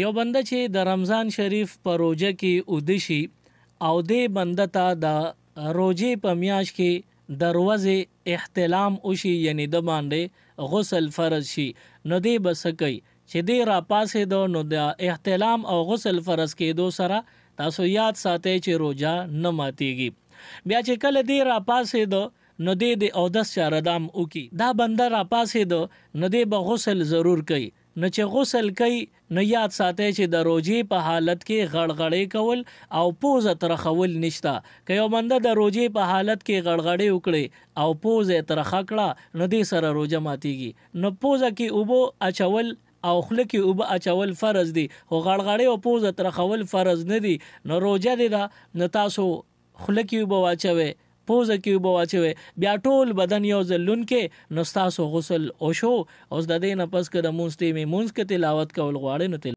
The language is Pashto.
یو بنده چې د رمضان شریف په روزه کې اوده شي او دې بنده ته د روزې په میاشت کې د ورځې احتلام وشي، یعنی د باندې غسل فرض شي، نو دې به څه کوي چې دې را پاسېدو نو د احتلام او غسل فرض کېدو سره تاسو یاد ساتئ چې روزه نه ماتېږي. بیا چې کله دې را پاسېدو نو دې د اودس چارهدام وکي. دا بنده را پاسېدو نو دې به غسل ضرور کوي. نو چې غسل کوي نو یاد ساتئ چې د روزې په حالت کې غړغړې کول او پوزه ترخول نشته. که یو بنده د روزې په حالت کې غړغړې وکړي او پوزه ترخه کړه نو دې سره روزه ماتېږي. نو پوزه کې اوبه اچول او خوله کې اوبه اچول فرض دي، خو غړغړې او پوزه ترخول فرض نه دي. نو روزه دې ده نو تاسو خوله کې اوبه واچوئ، پوزه کې اوبه واچوئ، بیا ټول بدن یو ځل لون کې نو ستاسو غسل وشو. اوس د دې نه پس که د مونځ ټیمې مونځ کې تلاوت کول غواړئ نو